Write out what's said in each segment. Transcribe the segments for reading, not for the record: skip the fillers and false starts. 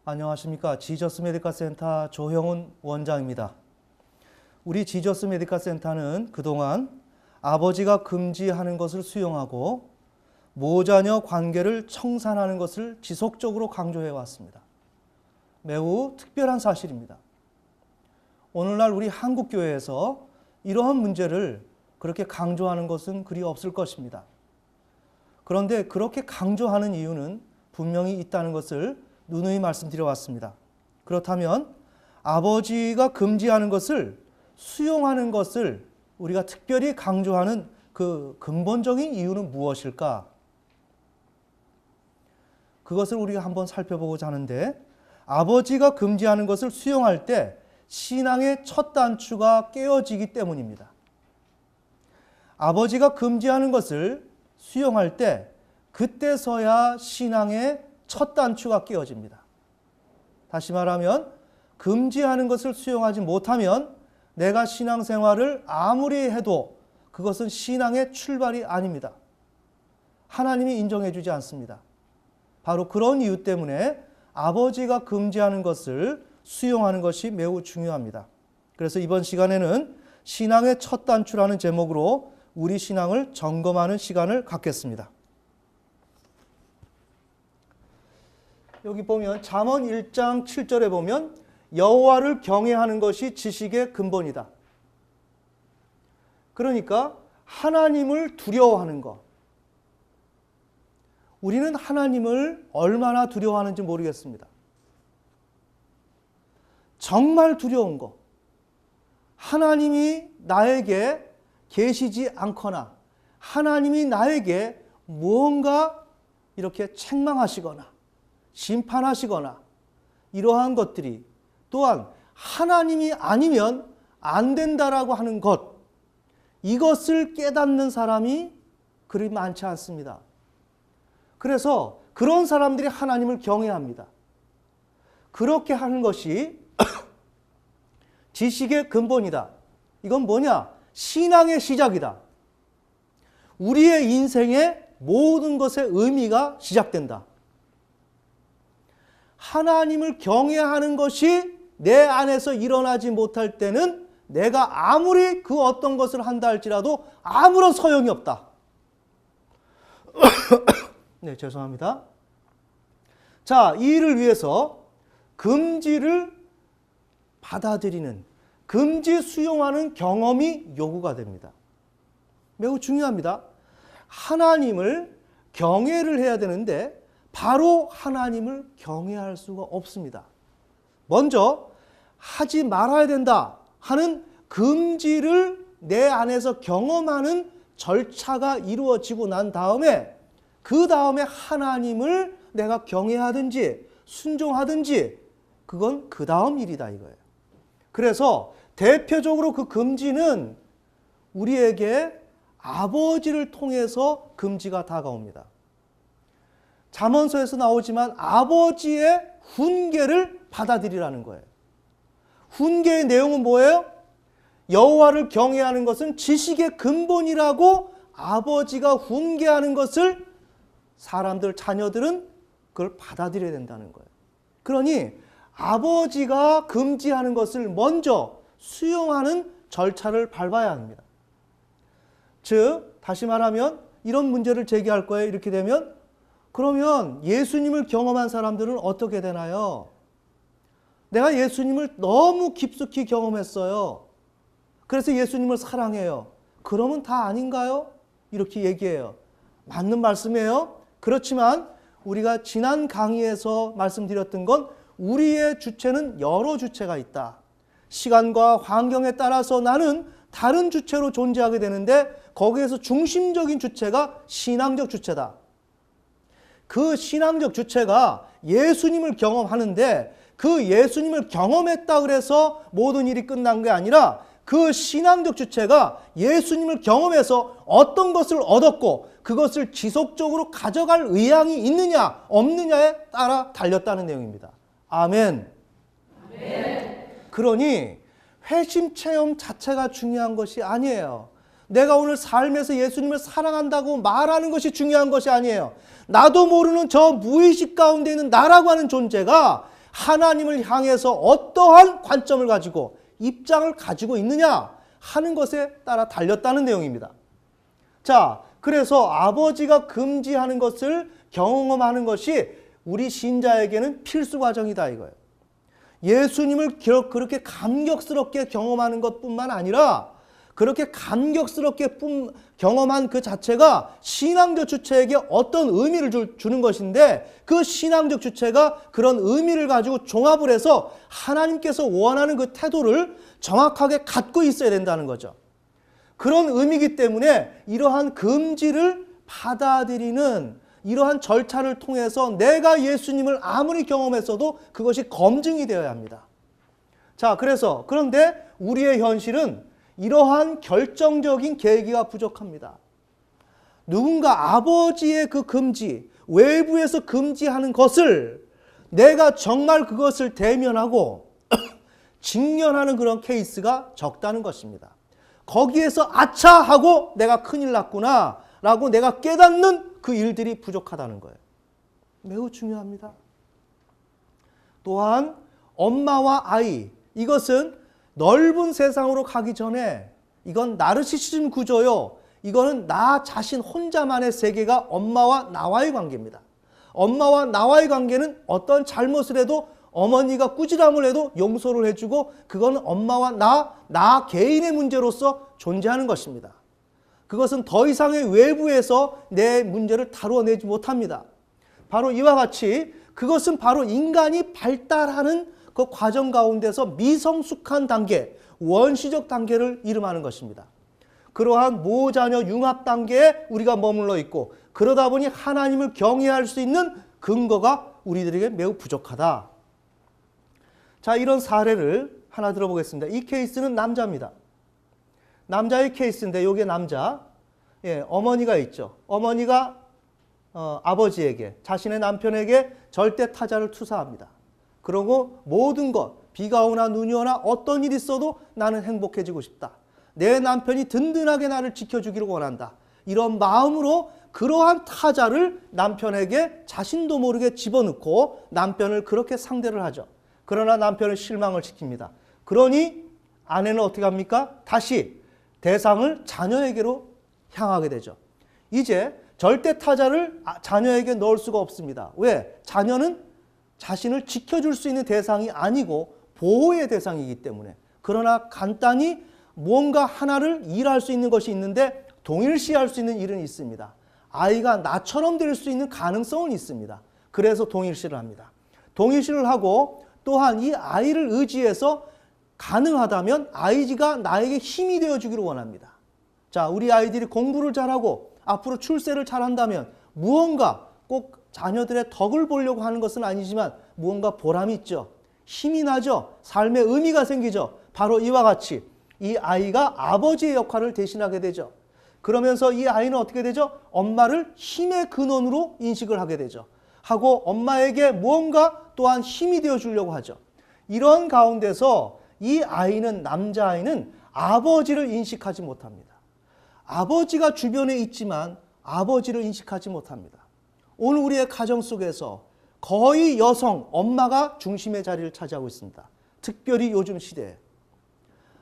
안녕하십니까. 지저스 메디컬 센터 조형훈 원장입니다. 우리 지저스 메디컬 센터는 그동안 아버지가 금지하는 것을 수용하고 모자녀 관계를 청산하는 것을 지속적으로 강조해 왔습니다. 매우 특별한 사실입니다. 오늘날 우리 한국교회에서 이러한 문제를 그렇게 강조하는 것은 그리 없을 것입니다. 그런데 그렇게 강조하는 이유는 분명히 있다는 것을 누누이 말씀드려 왔습니다. 그렇다면 아버지가 금지하는 것을 수용하는 것을 우리가 특별히 강조하는 그 근본적인 이유는 무엇일까? 그것을 우리가 한번 살펴보고자 하는데, 아버지가 금지하는 것을 수용할 때 신앙의 첫 단추가 깨어지기 때문입니다. 아버지가 금지하는 것을 수용할 때 그때서야 신앙의 첫 단추가 깨어집니다. 다시 말하면 금지하는 것을 수용하지 못하면 내가 신앙생활을 아무리 해도 그것은 신앙의 출발이 아닙니다. 하나님이 인정해 주지 않습니다. 바로 그런 이유 때문에 아버지가 금지하는 것을 수용하는 것이 매우 중요합니다. 그래서 이번 시간에는 신앙의 첫 단추라는 제목으로 우리 신앙을 점검하는 시간을 갖겠습니다. 여기 보면 잠언 1장 7절에 보면 여호와를 경외하는 것이 지식의 근본이다. 그러니까 하나님을 두려워하는 것. 우리는 하나님을 얼마나 두려워하는지 모르겠습니다. 정말 두려운 것. 하나님이 나에게 계시지 않거나 하나님이 나에게 무언가 이렇게 책망하시거나 심판하시거나 이러한 것들이, 또한 하나님이 아니면 안 된다라고 하는 것, 이것을 깨닫는 사람이 그리 많지 않습니다. 그래서 그런 사람들이 하나님을 경외합니다. 그렇게 하는 것이 지식의 근본이다. 이건 뭐냐? 신앙의 시작이다. 우리의 인생의 모든 것의 의미가 시작된다. 하나님을 경외하는 것이 내 안에서 일어나지 못할 때는 내가 아무리 그 어떤 것을 한다 할지라도 아무런 소용이 없다. 네, 죄송합니다. 자, 이 일을 위해서 금지를 받아들이는, 금지 수용하는 경험이 요구가 됩니다. 매우 중요합니다. 하나님을 경외를 해야 되는데 바로 하나님을 경외할 수가 없습니다. 먼저 하지 말아야 된다 하는 금지를 내 안에서 경험하는 절차가 이루어지고 난 다음에, 그 다음에 하나님을 내가 경외하든지 순종하든지 그건 그 다음 일이다 이거예요. 그래서 대표적으로 그 금지는 우리에게 아버지를 통해서 금지가 다가옵니다. 잠언서에서 나오지만 아버지의 훈계를 받아들이라는 거예요. 훈계의 내용은 뭐예요? 여호와를 경외하는 것은 지식의 근본이라고 아버지가 훈계하는 것을 사람들, 자녀들은 그걸 받아들여야 된다는 거예요. 그러니 아버지가 금지하는 것을 먼저 수용하는 절차를 밟아야 합니다. 즉, 다시 말하면 이런 문제를 제기할 거예요. 이렇게 되면, 그러면 예수님을 경험한 사람들은 어떻게 되나요? 내가 예수님을 너무 깊숙이 경험했어요. 그래서 예수님을 사랑해요. 그러면 다 아닌가요? 이렇게 얘기해요. 맞는 말씀이에요. 그렇지만 우리가 지난 강의에서 말씀드렸던 건 우리의 주체는 여러 주체가 있다. 시간과 환경에 따라서 나는 다른 주체로 존재하게 되는데 거기에서 중심적인 주체가 신앙적 주체다. 그 신앙적 주체가 예수님을 경험하는데 그 예수님을 경험했다 그래서 모든 일이 끝난 게 아니라 그 신앙적 주체가 예수님을 경험해서 어떤 것을 얻었고 그것을 지속적으로 가져갈 의향이 있느냐 없느냐에 따라 달렸다는 내용입니다. 아멘. 아멘. 그러니 회심 체험 자체가 중요한 것이 아니에요. 내가 오늘 삶에서 예수님을 사랑한다고 말하는 것이 중요한 것이 아니에요. 나도 모르는 저 무의식 가운데 있는 나라고 하는 존재가 하나님을 향해서 어떠한 관점을 가지고 입장을 가지고 있느냐 하는 것에 따라 달렸다는 내용입니다. 자, 그래서 아버지가 금지하는 것을 경험하는 것이 우리 신자에게는 필수 과정이다 이거예요. 예수님을 그렇게 감격스럽게 경험하는 것뿐만 아니라 그렇게 감격스럽게 경험한 그 자체가 신앙적 주체에게 어떤 의미를 주는 것인데 그 신앙적 주체가 그런 의미를 가지고 종합을 해서 하나님께서 원하는 그 태도를 정확하게 갖고 있어야 된다는 거죠. 그런 의미이기 때문에 이러한 금지를 받아들이는 이러한 절차를 통해서 내가 예수님을 아무리 경험했어도 그것이 검증이 되어야 합니다. 자, 그런데 우리의 현실은 이러한 결정적인 계기가 부족합니다. 누군가 아버지의 그 금지, 외부에서 금지하는 것을 내가 정말 그것을 대면하고 직면하는 그런 케이스가 적다는 것입니다. 거기에서 아차 하고 내가 큰일 났구나 라고 내가 깨닫는 그 일들이 부족하다는 거예요. 매우 중요합니다. 또한 엄마와 아이, 이것은 넓은 세상으로 가기 전에 이건 나르시시즘 구조요. 이거는 나 자신 혼자만의 세계가 엄마와 나와의 관계입니다. 엄마와 나와의 관계는 어떤 잘못을 해도 어머니가 꾸지람을 해도 용서를 해주고 그거는 엄마와 나 개인의 문제로서 존재하는 것입니다. 그것은 더 이상의 외부에서 내 문제를 다루어내지 못합니다. 바로 이와 같이 그것은 바로 인간이 발달하는 그 과정 가운데서 미성숙한 단계, 원시적 단계를 이름하는 것입니다. 그러한 모자녀 융합 단계에 우리가 머물러 있고 그러다 보니 하나님을 경외할 수 있는 근거가 우리들에게 매우 부족하다. 자, 이런 사례를 하나 들어보겠습니다. 이 케이스는 남자입니다. 남자의 케이스인데 이게 남자, 어머니가 있죠. 어머니가 아버지에게, 자신의 남편에게 절대 타자를 투사합니다. 그러고 모든 것, 비가 오나 눈이 오나 어떤 일이 있어도 나는 행복해지고 싶다. 내 남편이 든든하게 나를 지켜주기를 원한다. 이런 마음으로 그러한 타자를 남편에게 자신도 모르게 집어넣고 남편을 그렇게 상대를 하죠. 그러나 남편은 실망을 시킵니다. 그러니 아내는 어떻게 합니까? 다시 대상을 자녀에게로 향하게 되죠. 이제 절대 타자를 자녀에게 넣을 수가 없습니다. 왜? 자녀는 자신을 지켜줄 수 있는 대상이 아니고 보호의 대상이기 때문에. 그러나 간단히 뭔가 하나를 일할 수 있는 것이 있는데 동일시할 수 있는 일은 있습니다. 아이가 나처럼 될 수 있는 가능성은 있습니다. 그래서 동일시를 합니다. 동일시를 하고 또한 이 아이를 의지해서 가능하다면 아이가 나에게 힘이 되어주기를 원합니다. 자, 우리 아이들이 공부를 잘하고 앞으로 출세를 잘한다면 무언가 꼭 자녀들의 덕을 보려고 하는 것은 아니지만 무언가 보람이 있죠. 힘이 나죠. 삶의 의미가 생기죠. 바로 이와 같이 이 아이가 아버지의 역할을 대신하게 되죠. 그러면서 이 아이는 어떻게 되죠? 엄마를 힘의 근원으로 인식을 하게 되죠. 하고 엄마에게 무언가 또한 힘이 되어 주려고 하죠. 이런 가운데서 이 아이는, 남자아이는 아버지를 인식하지 못합니다. 아버지가 주변에 있지만 아버지를 인식하지 못합니다. 오늘 우리의 가정 속에서 거의 여성, 엄마가 중심의 자리를 차지하고 있습니다. 특별히 요즘 시대에.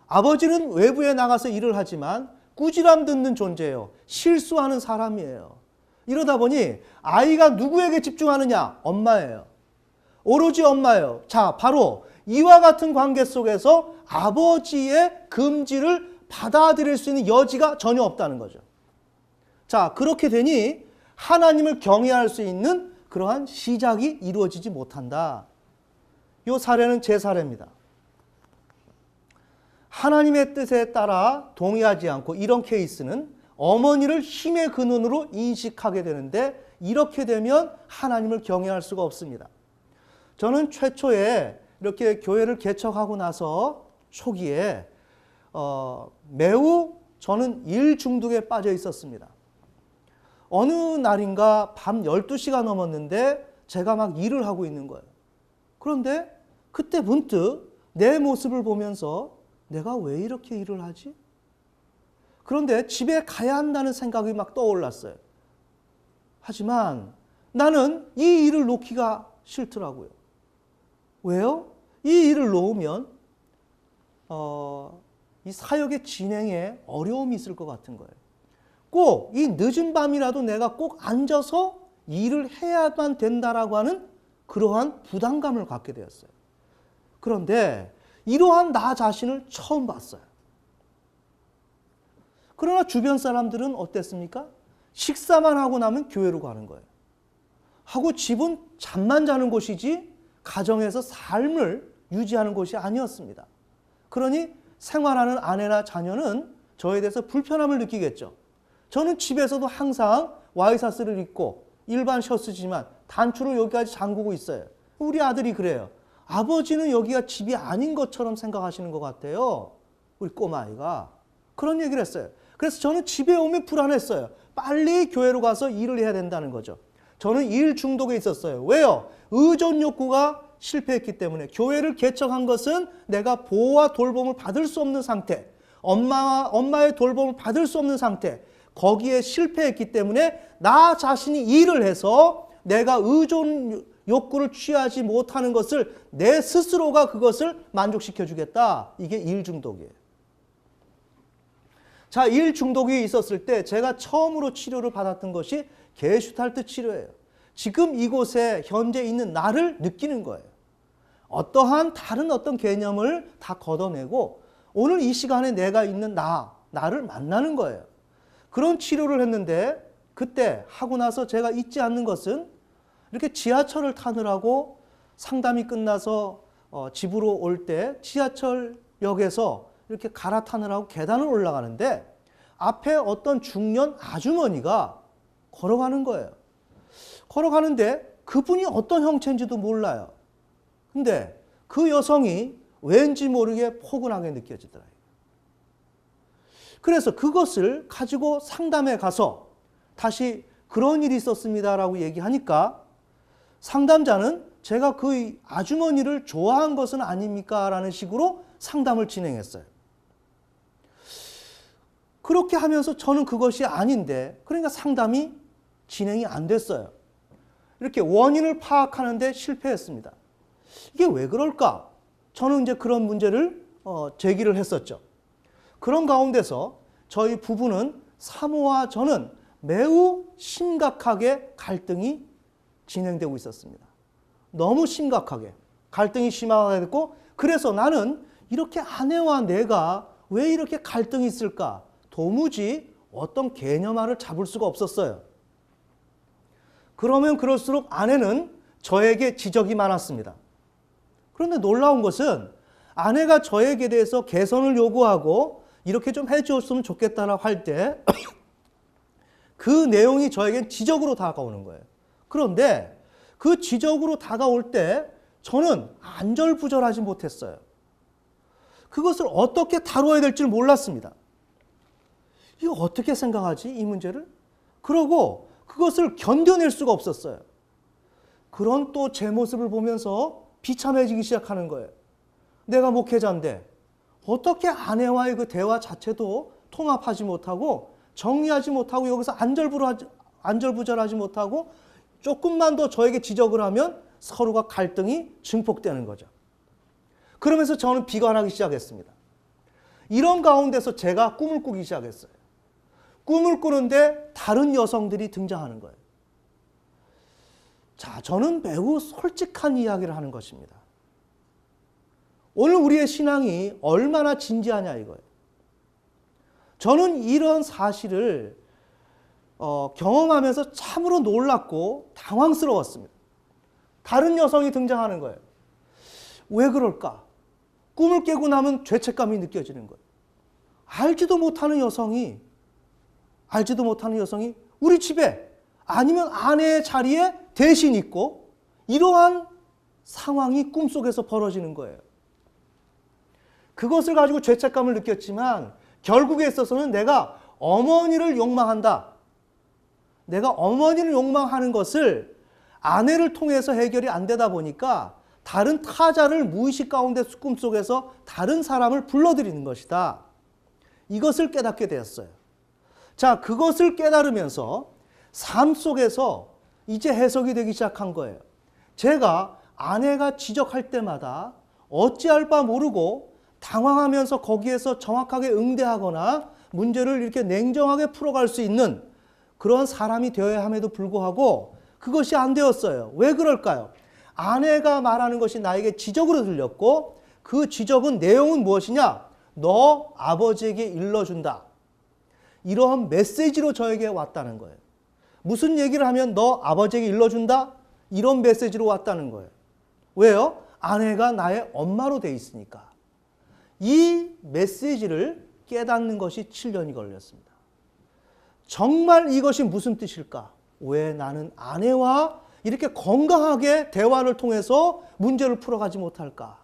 아버지는 외부에 나가서 일을 하지만 꾸지람 듣는 존재예요. 실수하는 사람이에요. 이러다 보니 아이가 누구에게 집중하느냐? 엄마예요. 오로지 엄마예요. 자, 바로 이와 같은 관계 속에서 아버지의 금지를 받아들일 수 있는 여지가 전혀 없다는 거죠. 자, 그렇게 되니 하나님을 경외할 수 있는 그러한 시작이 이루어지지 못한다. 이 사례는 제 사례입니다. 하나님의 뜻에 따라 동의하지 않고 이런 케이스는 어머니를 힘의 근원으로 인식하게 되는데 이렇게 되면 하나님을 경외할 수가 없습니다. 저는 최초에 이렇게 교회를 개척하고 나서 초기에 매우 저는 일 중독에 빠져 있었습니다. 어느 날인가 밤 12시가 넘었는데 제가 막 일을 하고 있는 거예요. 그런데 그때 문득 내 모습을 보면서 내가 왜 이렇게 일을 하지? 그런데 집에 가야 한다는 생각이 막 떠올랐어요. 하지만 나는 이 일을 놓기가 싫더라고요. 왜요? 이 일을 놓으면 이 사역의 진행에 어려움이 있을 것 같은 거예요. 꼭 이 늦은 밤이라도 내가 꼭 앉아서 일을 해야만 된다라고 하는 그러한 부담감을 갖게 되었어요. 그런데 이러한 나 자신을 처음 봤어요. 그러나 주변 사람들은 어땠습니까? 식사만 하고 나면 교회로 가는 거예요. 하고 집은 잠만 자는 곳이지 가정에서 삶을 유지하는 곳이 아니었습니다. 그러니 생활하는 아내나 자녀는 저에 대해서 불편함을 느끼겠죠. 저는 집에서도 항상 와이셔츠를 입고 일반 셔츠지만 단추를 여기까지 잠그고 있어요. 우리 아들이 그래요. 아버지는 여기가 집이 아닌 것처럼 생각하시는 것 같아요. 우리 꼬마아이가. 그런 얘기를 했어요. 그래서 저는 집에 오면 불안했어요. 빨리 교회로 가서 일을 해야 된다는 거죠. 저는 일 중독에 있었어요. 왜요? 의존 욕구가 실패했기 때문에. 교회를 개척한 것은 내가 보호와 돌봄을 받을 수 없는 상태, 엄마의 돌봄을 받을 수 없는 상태, 거기에 실패했기 때문에 나 자신이 일을 해서 내가 의존 욕구를 취하지 못하는 것을 내 스스로가 그것을 만족시켜 주겠다. 이게 일 중독이에요. 자, 일 중독이 있었을 때 제가 처음으로 치료를 받았던 것이 게슈탈트 치료예요. 지금 이곳에 현재 있는 나를 느끼는 거예요. 어떠한 다른 어떤 개념을 다 걷어내고 오늘 이 시간에 내가 있는 나를 만나는 거예요. 그런 치료를 했는데 그때 하고 나서 제가 잊지 않는 것은 이렇게 지하철을 타느라고 상담이 끝나서 집으로 올 때 지하철역에서 이렇게 갈아타느라고 계단을 올라가는데 앞에 어떤 중년 아주머니가 걸어가는 거예요. 걸어가는데 그분이 어떤 형체인지도 몰라요. 근데 그 여성이 왠지 모르게 포근하게 느껴지더라고요. 그래서 그것을 가지고 상담에 가서 다시 그런 일이 있었습니다라고 얘기하니까 상담자는 제가 그 아주머니를 좋아한 것은 아닙니까? 라는 식으로 상담을 진행했어요. 그렇게 하면서 저는 그것이 아닌데, 그러니까 상담이 진행이 안 됐어요. 이렇게 원인을 파악하는데 실패했습니다. 이게 왜 그럴까? 저는 이제 그런 문제를 제기를 했었죠. 그런 가운데서 저희 부부는 사모와 저는 매우 심각하게 갈등이 진행되고 있었습니다. 너무 심각하게 갈등이 심하게 됐고, 그래서 나는 이렇게 아내와 내가 왜 이렇게 갈등이 있을까? 도무지 어떤 개념화를 잡을 수가 없었어요. 그러면 그럴수록 아내는 저에게 지적이 많았습니다. 그런데 놀라운 것은 아내가 저에게 대해서 개선을 요구하고 이렇게 좀 해줬으면 좋겠다라고 할 때 그 내용이 저에겐 지적으로 다가오는 거예요. 그런데 그 지적으로 다가올 때 저는 안절부절하지 못했어요. 그것을 어떻게 다뤄야 될지 몰랐습니다. 이거 어떻게 생각하지? 이 문제를? 그러고 그것을 견뎌낼 수가 없었어요. 그런 또 제 모습을 보면서 비참해지기 시작하는 거예요. 내가 목회자인데 어떻게 아내와의 그 대화 자체도 통합하지 못하고 정리하지 못하고 여기서 안절부절하지 못하고 조금만 더 저에게 지적을 하면 서로가 갈등이 증폭되는 거죠. 그러면서 저는 비관하기 시작했습니다. 이런 가운데서 제가 꿈을 꾸기 시작했어요. 꿈을 꾸는데 다른 여성들이 등장하는 거예요. 자, 저는 매우 솔직한 이야기를 하는 것입니다. 오늘 우리의 신앙이 얼마나 진지하냐 이거예요. 저는 이런 사실을 경험하면서 참으로 놀랍고 당황스러웠습니다. 다른 여성이 등장하는 거예요. 왜 그럴까? 꿈을 깨고 나면 죄책감이 느껴지는 거예요. 알지도 못하는 여성이 우리 집에 아니면 아내의 자리에 대신 있고 이러한 상황이 꿈속에서 벌어지는 거예요. 그것을 가지고 죄책감을 느꼈지만 결국에 있어서는 내가 어머니를 욕망한다. 내가 어머니를 욕망하는 것을 아내를 통해서 해결이 안 되다 보니까 다른 타자를 무의식 가운데 꿈속에서 다른 사람을 불러들이는 것이다. 이것을 깨닫게 되었어요. 자, 그것을 깨달으면서 삶 속에서 이제 해석이 되기 시작한 거예요. 제가 아내가 지적할 때마다 어찌할 바 모르고 당황하면서 거기에서 정확하게 응대하거나 문제를 이렇게 냉정하게 풀어갈 수 있는 그런 사람이 되어야 함에도 불구하고 그것이 안 되었어요. 왜 그럴까요? 아내가 말하는 것이 나에게 지적으로 들렸고 그 지적은 내용은 무엇이냐? 너 아버지에게 일러준다. 이러한 메시지로 저에게 왔다는 거예요. 무슨 얘기를 하면 너 아버지에게 일러준다? 이런 메시지로 왔다는 거예요. 왜요? 아내가 나의 엄마로 돼 있으니까. 이 메시지를 깨닫는 것이 7년이 걸렸습니다. 정말 이것이 무슨 뜻일까? 왜 나는 아내와 이렇게 건강하게 대화를 통해서 문제를 풀어가지 못할까?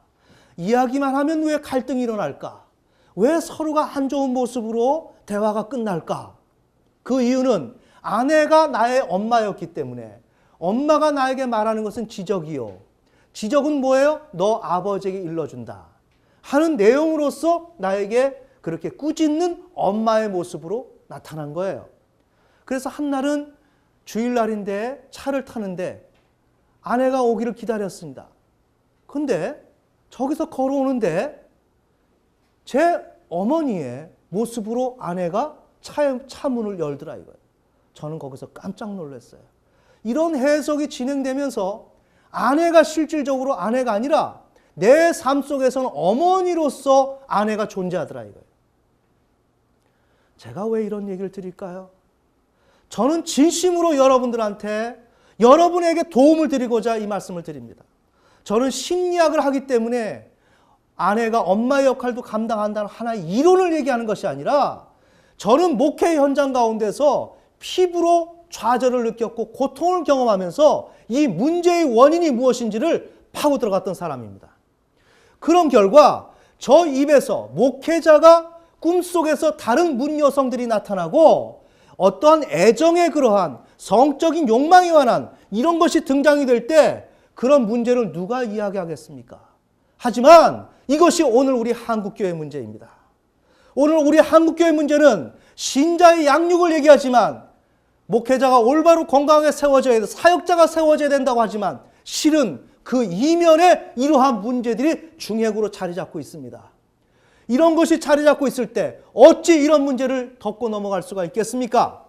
이야기만 하면 왜 갈등이 일어날까? 왜 서로가 안 좋은 모습으로 대화가 끝날까? 그 이유는 아내가 나의 엄마였기 때문에 엄마가 나에게 말하는 것은 지적이요. 지적은 뭐예요? 너 아버지에게 일러준다. 하는 내용으로서 나에게 그렇게 꾸짖는 엄마의 모습으로 나타난 거예요. 그래서 한날은 주일날인데 차를 타는데 아내가 오기를 기다렸습니다. 근데 저기서 걸어오는데 제 어머니의 모습으로 아내가 차 문을 열더라 이거예요. 저는 거기서 깜짝 놀랐어요. 이런 해석이 진행되면서 아내가 실질적으로 아내가 아니라 내 삶 속에서는 어머니로서 아내가 존재하더라 이거예요. 제가 왜 이런 얘기를 드릴까요? 저는 진심으로 여러분에게 도움을 드리고자 이 말씀을 드립니다. 저는 심리학을 하기 때문에 아내가 엄마의 역할도 감당한다는 하나의 이론을 얘기하는 것이 아니라 저는 목회 현장 가운데서 피부로 좌절을 느꼈고 고통을 경험하면서 이 문제의 원인이 무엇인지를 파고 들어갔던 사람입니다. 그런 결과 저 입에서 목회자가 꿈속에서 다른 문 여성들이 나타나고 어떠한 애정의 그러한 성적인 욕망에 관한 이런 것이 등장이 될 때 그런 문제를 누가 이야기하겠습니까? 하지만 이것이 오늘 우리 한국교회 문제입니다. 오늘 우리 한국교회 문제는 신자의 양육을 얘기하지만 목회자가 올바로 건강하게 세워져야 돼, 사역자가 세워져야 된다고 하지만 실은 그 이면에 이러한 문제들이 중핵으로 자리 잡고 있습니다. 이런 것이 자리 잡고 있을 때 어찌 이런 문제를 덮고 넘어갈 수가 있겠습니까?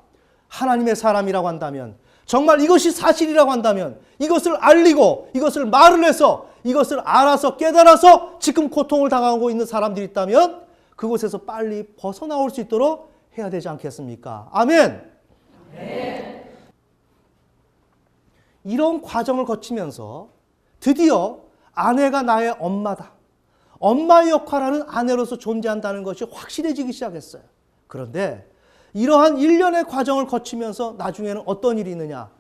하나님의 사람이라고 한다면, 정말 이것이 사실이라고 한다면 이것을 알리고 이것을 말을 해서 이것을 알아서 깨달아서 지금 고통을 당하고 있는 사람들이 있다면 그곳에서 빨리 벗어나올 수 있도록 해야 되지 않겠습니까? 아멘. 네. 이런 과정을 거치면서 드디어 아내가 나의 엄마다. 엄마의 역할하는 아내로서 존재한다는 것이 확실해지기 시작했어요. 그런데 이러한 일련의 과정을 거치면서 나중에는 어떤 일이 있느냐?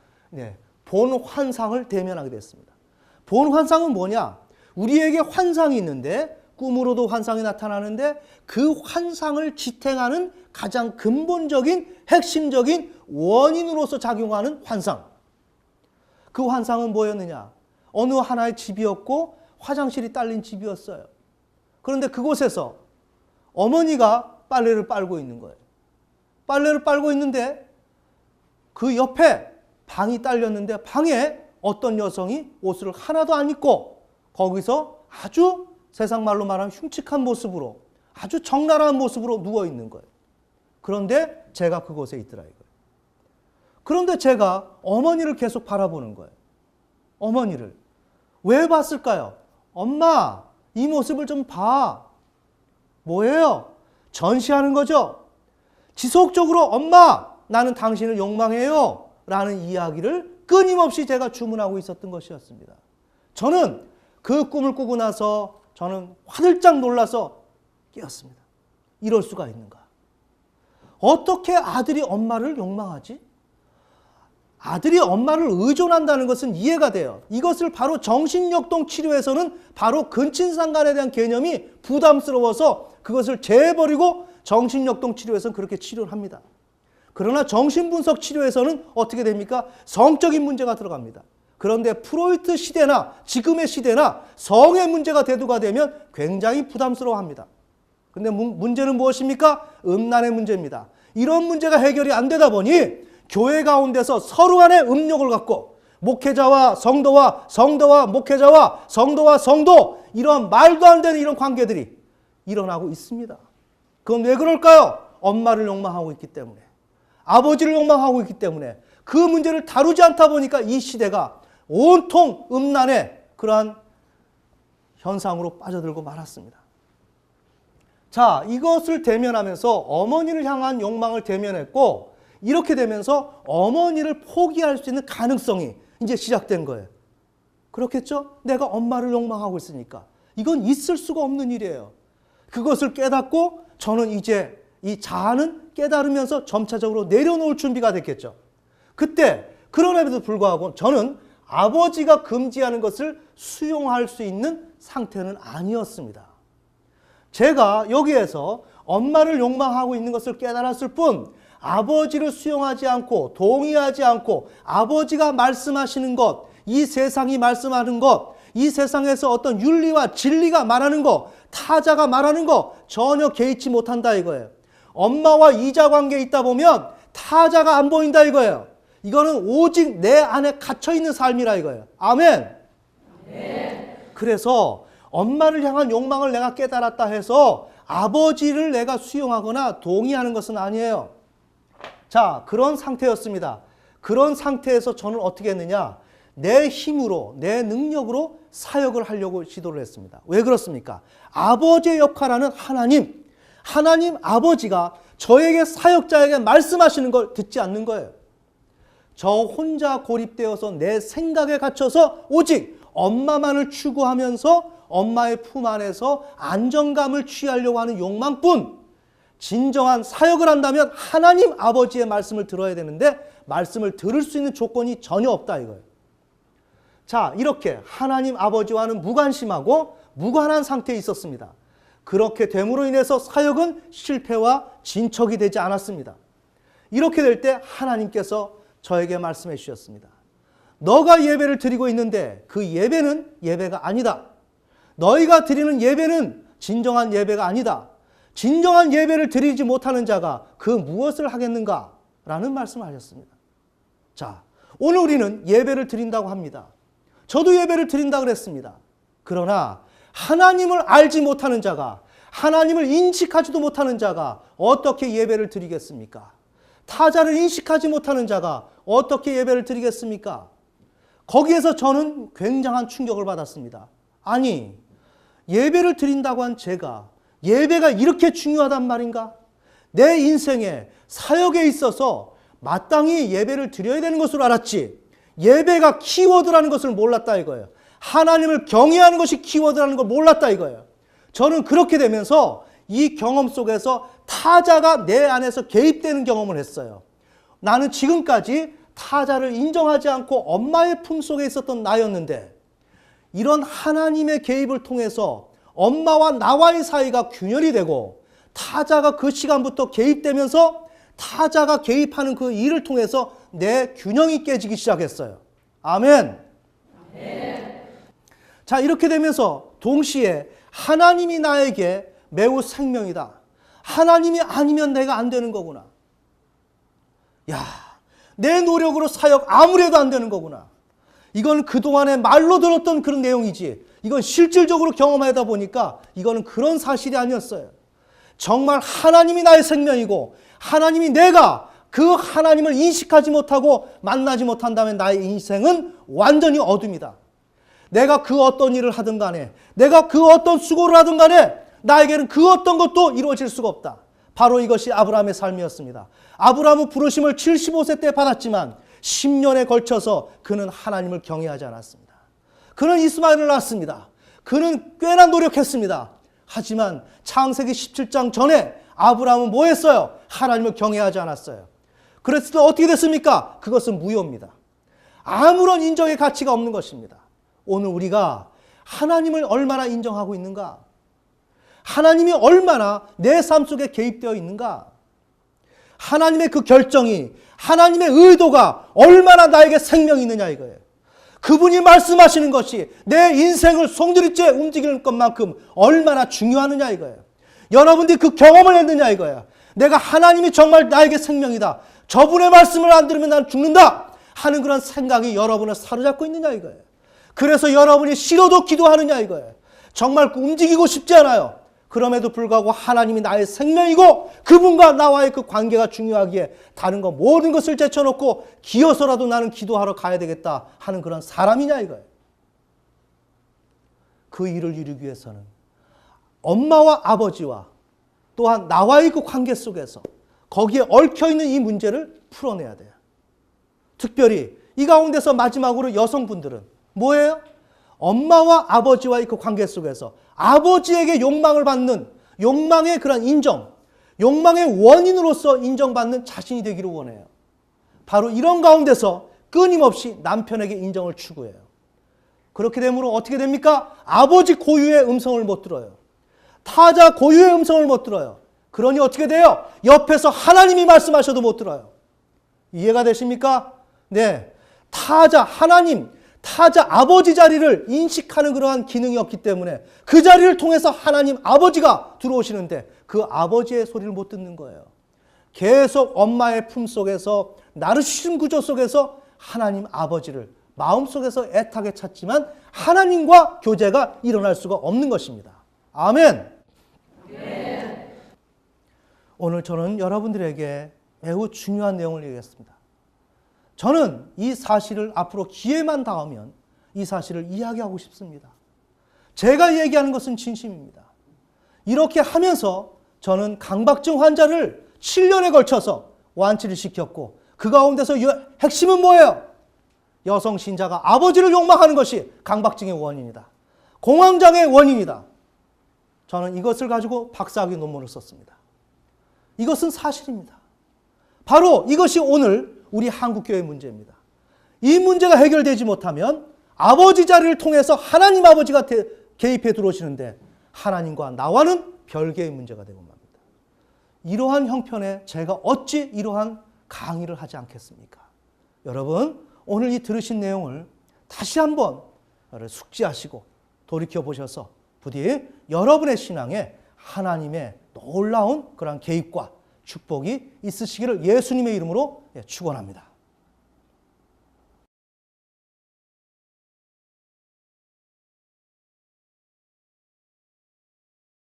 본 환상을 대면하게 됐습니다. 본 환상은 뭐냐? 우리에게 환상이 있는데 꿈으로도 환상이 나타나는데 그 환상을 지탱하는 가장 근본적인 핵심적인 원인으로서 작용하는 환상. 그 환상은 뭐였느냐? 어느 하나의 집이었고 화장실이 딸린 집이었어요. 그런데 그곳에서 어머니가 빨래를 빨고 있는 거예요. 빨래를 빨고 있는데 그 옆에 방이 딸렸는데 방에 어떤 여성이 옷을 하나도 안 입고 거기서 아주 세상 말로 말하면 흉측한 모습으로 아주 적나라한 모습으로 누워 있는 거예요. 그런데 제가 그곳에 있더라 이거예요. 그런데 제가 어머니를 계속 바라보는 거예요. 어머니를. 왜 봤을까요? 엄마, 이 모습을 좀 봐. 뭐예요? 전시하는 거죠. 지속적으로 엄마, 나는 당신을 욕망해요. 라는 이야기를 끊임없이 제가 주문하고 있었던 것이었습니다. 저는 그 꿈을 꾸고 나서 저는 화들짝 놀라서 깨었습니다. 이럴 수가 있는가? 어떻게 아들이 엄마를 욕망하지? 아들이 엄마를 의존한다는 것은 이해가 돼요. 이것을 바로 정신역동 치료에서는 바로 근친상간에 대한 개념이 부담스러워서 그것을 제해버리고 정신역동 치료에서는 그렇게 치료를 합니다. 그러나 정신분석 치료에서는 어떻게 됩니까? 성적인 문제가 들어갑니다. 그런데 프로이트 시대나 지금의 시대나 성의 문제가 대두가 되면 굉장히 부담스러워합니다. 근데 문제는 무엇입니까? 음란의 문제입니다. 이런 문제가 해결이 안 되다 보니 교회 가운데서 서로 간에 음욕을 갖고 목회자와 성도와 성도와 목회자와 성도와 성도, 이런 말도 안 되는 이런 관계들이 일어나고 있습니다. 그건 왜 그럴까요? 엄마를 욕망하고 있기 때문에, 아버지를 욕망하고 있기 때문에, 그 문제를 다루지 않다 보니까 이 시대가 온통 음란의 그러한 현상으로 빠져들고 말았습니다. 자, 이것을 대면하면서 어머니를 향한 욕망을 대면했고, 이렇게 되면서 어머니를 포기할 수 있는 가능성이 이제 시작된 거예요. 그렇겠죠? 내가 엄마를 욕망하고 있으니까. 이건 있을 수가 없는 일이에요. 그것을 깨닫고 저는 이제 이 자아는 깨달으면서 점차적으로 내려놓을 준비가 됐겠죠. 그때 그럼에도 불구하고 저는 아버지가 금지하는 것을 수용할 수 있는 상태는 아니었습니다. 제가 여기에서 엄마를 욕망하고 있는 것을 깨달았을 뿐, 아버지를 수용하지 않고 동의하지 않고 아버지가 말씀하시는 것, 이 세상이 말씀하는 것, 이 세상에서 어떤 윤리와 진리가 말하는 것, 타자가 말하는 것 전혀 개의치 못한다 이거예요. 엄마와 이자 관계에 있다 보면 타자가 안 보인다 이거예요. 이거는 오직 내 안에 갇혀있는 삶이라 이거예요. 아멘. 그래서 엄마를 향한 욕망을 내가 깨달았다 해서 아버지를 내가 수용하거나 동의하는 것은 아니에요. 자, 그런 상태였습니다. 그런 상태에서 저는 어떻게 했느냐? 내 힘으로, 내 능력으로 사역을 하려고 시도를 했습니다. 왜 그렇습니까? 아버지의 역할하는 하나님 아버지가 저에게, 사역자에게 말씀하시는 걸 듣지 않는 거예요. 저 혼자 고립되어서 내 생각에 갇혀서 오직 엄마만을 추구하면서 엄마의 품 안에서 안정감을 취하려고 하는 욕망뿐, 진정한 사역을 한다면 하나님 아버지의 말씀을 들어야 되는데 말씀을 들을 수 있는 조건이 전혀 없다 이거예요. 자, 이렇게 하나님 아버지와는 무관심하고 무관한 상태에 있었습니다. 그렇게 됨으로 인해서 사역은 실패와 진척이 되지 않았습니다. 이렇게 될 때 하나님께서 저에게 말씀해 주셨습니다. 너가 예배를 드리고 있는데 그 예배는 예배가 아니다. 너희가 드리는 예배는 진정한 예배가 아니다. 진정한 예배를 드리지 못하는 자가 그 무엇을 하겠는가? 라는 말씀을 하셨습니다. 자, 오늘 우리는 예배를 드린다고 합니다. 저도 예배를 드린다고 그랬습니다. 그러나 하나님을 알지 못하는 자가, 하나님을 인식하지도 못하는 자가 어떻게 예배를 드리겠습니까? 타자를 인식하지 못하는 자가 어떻게 예배를 드리겠습니까? 거기에서 저는 굉장한 충격을 받았습니다. 아니, 예배를 드린다고 한 제가 예배가 이렇게 중요하단 말인가? 내 인생에 사역에 있어서 마땅히 예배를 드려야 되는 것으로 알았지, 예배가 키워드라는 것을 몰랐다 이거예요. 하나님을 경외하는 것이 키워드라는 걸 몰랐다 이거예요. 저는 그렇게 되면서 이 경험 속에서 타자가 내 안에서 개입되는 경험을 했어요. 나는 지금까지 타자를 인정하지 않고 엄마의 품 속에 있었던 나였는데, 이런 하나님의 개입을 통해서 엄마와 나와의 사이가 균열이 되고 타자가 그 시간부터 개입되면서 타자가 개입하는 그 일을 통해서 내 균형이 깨지기 시작했어요. 아멘. 자, 이렇게 되면서 동시에 하나님이 나에게 매우 생명이다. 하나님이 아니면 내가 안 되는 거구나. 야, 내 노력으로 사역 아무리 해도 안 되는 거구나. 이건 그동안에 말로 들었던 그런 내용이지, 이건 실질적으로 경험하다 보니까 이거는 그런 사실이 아니었어요. 정말 하나님이 나의 생명이고 하나님이, 내가 그 하나님을 인식하지 못하고 만나지 못한다면 나의 인생은 완전히 어둠이다. 내가 그 어떤 일을 하든 간에, 내가 그 어떤 수고를 하든 간에 나에게는 그 어떤 것도 이루어질 수가 없다. 바로 이것이 아브라함의 삶이었습니다. 아브라함은 부르심을 75세 때 받았지만 10년에 걸쳐서 그는 하나님을 경외하지 않았습니다. 그는 이스마엘을 낳았습니다. 그는 꽤나 노력했습니다. 하지만 창세기 17장 전에 아브라함은 뭐 했어요? 하나님을 경외하지 않았어요. 그랬을 때 어떻게 됐습니까? 그것은 무효입니다. 아무런 인정의 가치가 없는 것입니다. 오늘 우리가 하나님을 얼마나 인정하고 있는가? 하나님이 얼마나 내 삶 속에 개입되어 있는가? 하나님의 그 결정이, 하나님의 의도가 얼마나 나에게 생명이 있느냐 이거예요. 그분이 말씀하시는 것이 내 인생을 송두리째 움직이는 것만큼 얼마나 중요하느냐 이거예요. 여러분들이 그 경험을 했느냐 이거예요. 내가 하나님이 정말 나에게 생명이다. 저분의 말씀을 안 들으면 난 죽는다. 하는 그런 생각이 여러분을 사로잡고 있느냐 이거예요. 그래서 여러분이 싫어도 기도하느냐 이거예요. 정말 움직이고 싶지 않아요. 그럼에도 불구하고 하나님이 나의 생명이고 그분과 나와의 그 관계가 중요하기에 다른 거 모든 것을 제쳐놓고 기어서라도 나는 기도하러 가야 되겠다 하는 그런 사람이냐 이거예요. 그 일을 이루기 위해서는 엄마와 아버지와 또한 나와의 그 관계 속에서 거기에 얽혀있는 이 문제를 풀어내야 돼요. 특별히 이 가운데서 마지막으로 여성분들은 뭐예요? 엄마와 아버지와의 그 관계 속에서 아버지에게 욕망을 받는 욕망의 그런 인정, 욕망의 원인으로서 인정받는 자신이 되기를 원해요. 바로 이런 가운데서 끊임없이 남편에게 인정을 추구해요. 그렇게 되므로 어떻게 됩니까? 아버지 고유의 음성을 못 들어요. 타자 고유의 음성을 못 들어요. 그러니 어떻게 돼요? 옆에서 하나님이 말씀하셔도 못 들어요. 이해가 되십니까? 네. 타자 하나님, 타자 아버지 자리를 인식하는 그러한 기능이 없기 때문에 그 자리를 통해서 하나님 아버지가 들어오시는데 그 아버지의 소리를 못 듣는 거예요. 계속 엄마의 품속에서 나르시즘 구조 속에서 하나님 아버지를 마음속에서 애타게 찾지만 하나님과 교제가 일어날 수가 없는 것입니다. 아멘. 네. 오늘 저는 여러분들에게 매우 중요한 내용을 얘기했습니다. 저는 이 사실을 앞으로 기회만 닿으면 이 사실을 이야기하고 싶습니다. 제가 얘기하는 것은 진심입니다. 이렇게 하면서 저는 강박증 환자를 7년에 걸쳐서 완치를 시켰고 그 가운데서 핵심은 뭐예요? 여성 신자가 아버지를 욕망하는 것이 강박증의 원인이다. 공황장애의 원인이다. 저는 이것을 가지고 박사학위 논문을 썼습니다. 이것은 사실입니다. 바로 이것이 오늘 우리 한국교회의 문제입니다. 이 문제가 해결되지 못하면 아버지 자리를 통해서 하나님 아버지가 개입해 들어오시는데 하나님과 나와는 별개의 문제가 되고 맙니다. 이러한 형편에 제가 어찌 이러한 강의를 하지 않겠습니까? 여러분, 오늘 이 들으신 내용을 다시 한번 숙지하시고 돌이켜보셔서 부디 여러분의 신앙에 하나님의 놀라운 그런 개입과 축복이 있으시기를 예수님의 이름으로 축원합니다.